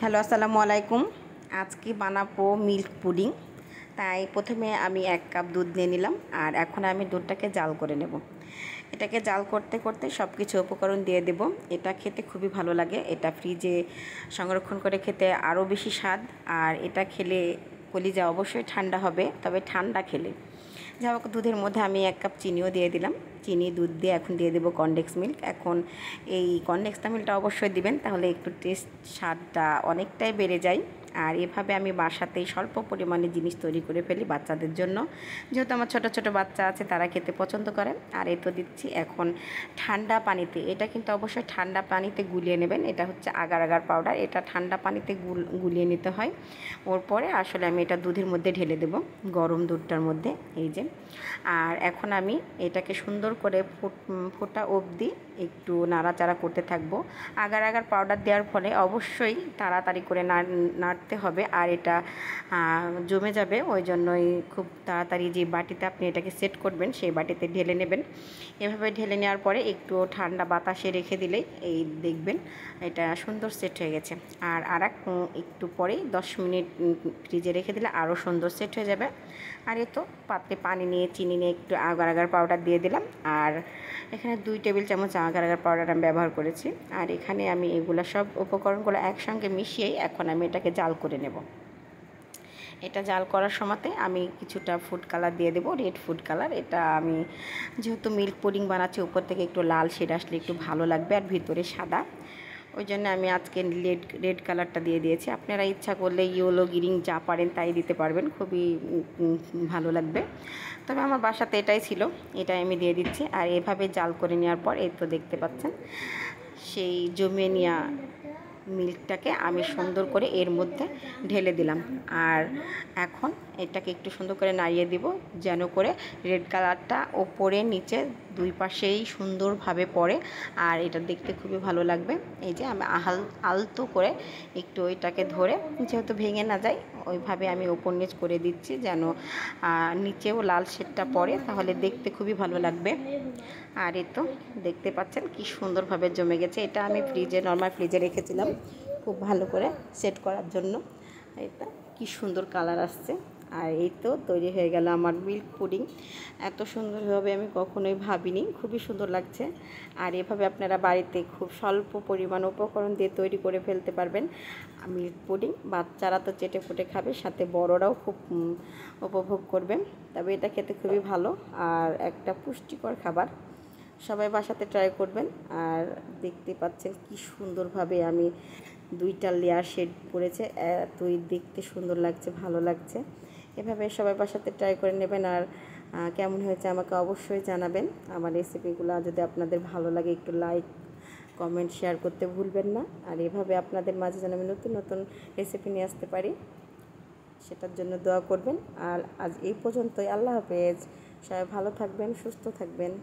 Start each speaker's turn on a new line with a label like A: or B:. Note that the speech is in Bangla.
A: হ্যালো, আসসালামু আলাইকুম। আজকে বানাবো মিল্ক পুডিং। তাই প্রথমে আমি 1 কাপ দুধ নিয়ে নিলাম, আর এখন আমি দুধটাকে জাল করে নেব। এটাকে জাল করতে করতে সব কিছু উপকরণ দিয়ে দেব। এটা খেতে খুবই ভালো লাগে। এটা ফ্রিজে সংরক্ষণ করে খেতে আরও বেশি স্বাদ, আর এটা খেলে কলিজা অবশ্যই ঠান্ডা হবে, তবে ঠান্ডা খেলে। যাই হোক, দুধের মধ্যে আমি 1 কাপ চিনিও দিয়ে দিলাম। চিনি দুধ দিয়ে এখন দিয়ে দেবো কনডেন্স মিল্ক। এখন এই কনডেন্স মিল্কটা অবশ্যই দিবেন, তাহলে একটু টেস্ট স্বাদটা অনেকটাই বেড়ে যায়। আর এভাবে আমি বাসাতেই স্বল্প পরিমাণে জিনিস তৈরি করে ফেলি বাচ্চাদের জন্য, যেহেতু আমার ছোট ছোট বাচ্চা আছে, তারা খেতে পছন্দ করে। আর এই তো দিচ্ছি এখন ঠান্ডা পানিতে। এটা কিন্তু অবশ্যই ঠান্ডা পানিতে গুলিয়ে নেবেন। এটা হচ্ছে আগার আগার পাউডার, এটা ঠান্ডা পানিতে গুলিয়ে নিতে হয়। ওর পরে আসলে আমি এটা দুধের মধ্যে ঢেলে দেব, গরম দুধটার মধ্যে। এই যে, আর এখন আমি এটাকে সুন্দর করে ফোটা অবধি একটু নাড়াচাড়া করতে থাকবো। আগার আগার পাউডার দেওয়ার ফলে অবশ্যই তাড়াতাড়ি করে নাড়তে হবে, আর এটা জমে যাবে। ওই জন্যই খুব তাড়াতাড়ি যে বাটিতে আপনি এটাকে সেট করবেন, সেই বাটিতে ঢেলে নেবেন। এভাবে ঢেলে নেওয়ার পরে একটু ঠান্ডা বাতাসে রেখে দিলেই এই দেখবেন এটা সুন্দর সেট হয়ে গেছে। আর একটু পরেই 10 মিনিট ফ্রিজে রেখে দিলে আরও সুন্দর সেট হয়ে যাবে। আর এ তো পাত্রে পানি নিয়ে চিনি নিয়ে একটু আগার আগার পাউডার দিয়ে দিলাম, আর এখানে 2 টেবিল চামচ আগার আগার পাউডার আমি ব্যবহার করেছি। আর এখানে আমি এগুলো সব উপকরণগুলো একসঙ্গে মিশিয়েই এখন আমি এটাকে জাল করে নেব। এটা জাল করার সময়তে আমি কিছুটা ফুড কালার দিয়ে দেবো, রেড ফুড কালার। এটা আমি যেহেতু মিল্ক পুডিং বানাচ্ছি, উপর থেকে একটু লাল শেড আসলে একটু ভালো লাগবে, আর ভিতরে সাদা। ওই জন্য আমি আজকে রেড কালারটা দিয়ে দিয়েছি। আপনারা ইচ্ছা করলে ইয়েলো গ্রিন যা পারেন তাই দিতে পারবেন, খুবই ভালো লাগবে। তবে আমার বাসাতে এটাই ছিল, এটাই আমি দিয়ে দিচ্ছি। আর এভাবে জাল করে নেওয়ার পর এই তো দেখতে পাচ্ছেন সেই জমিয়ে নেওয়া মিল্কটাকে আমি সুন্দর করে এর মধ্যে ঢেলে দিলাম। আর এখন এটাকে একটু সুন্দর করে নাড়িয়ে দিব, যেন করে রেড কালারটা ওপরে নিচে দুই পাশেই সুন্দরভাবে পড়ে, আর এটা দেখতে খুবই ভালো লাগবে। এই যে আমি আলতো করে একটু ওইটাকে ধরে, যেহেতু ভেঙে না যায়, ওইভাবে আমি ওপর নিচ করে দিচ্ছি, যেন নিচেও লাল শেডটা পড়ে, তাহলে দেখতে খুবই ভালো লাগবে। আর এই তো দেখতে পাচ্ছেন কি সুন্দরভাবে জমে গেছে। এটা আমি নর্মাল ফ্রিজে রেখেছিলাম খুব ভালো করে সেট করার জন্য। এটা কি সুন্দর কালার আসছে। আর এই তো তৈরি হয়ে গেল আমার মিল্ক পুডিং। এত সুন্দরভাবে আমি কখনোই ভাবিনি, খুবই সুন্দর লাগছে। আর এভাবে আপনারা বাড়িতে খুব স্বল্প পরিমাণ উপকরণ দিয়ে তৈরি করে ফেলতে পারবেন মিল্ক পুডিং। বাচ্চারা তো চেটে ফুটে খাবে, সাথে বড়রাও খুব উপভোগ করবেন। তবে এটা খেতে খুবই ভালো, আর একটা পুষ্টিকর খাবার। সবাই বাসাতে ট্রাই করবেন। আর দেখতে পাচ্ছেন কি সুন্দরভাবে আমি 2টা লেয়ার শেড পড়েছে, এতই দেখতে সুন্দর লাগছে, ভালো লাগছে। এভাবে সবাই বাসাতে ট্রাই করে নেবেন। আর কেমন হয়েছে আমাকে অবশ্যই জানাবেন। আমার রেসিপিগুলো যদি আপনাদের ভালো লাগে, একটু লাইক কমেন্ট শেয়ার করতে ভুলবেন না। আর এভাবে আপনাদের মাঝে যেন আমি নতুন নতুন রেসিপি নিয়ে আসতে পারি, সেটার জন্য দোয়া করবেন। আর আজ এই পর্যন্তই। আল্লাহ হাফেজ। সবাই ভালো থাকবেন, সুস্থ থাকবেন।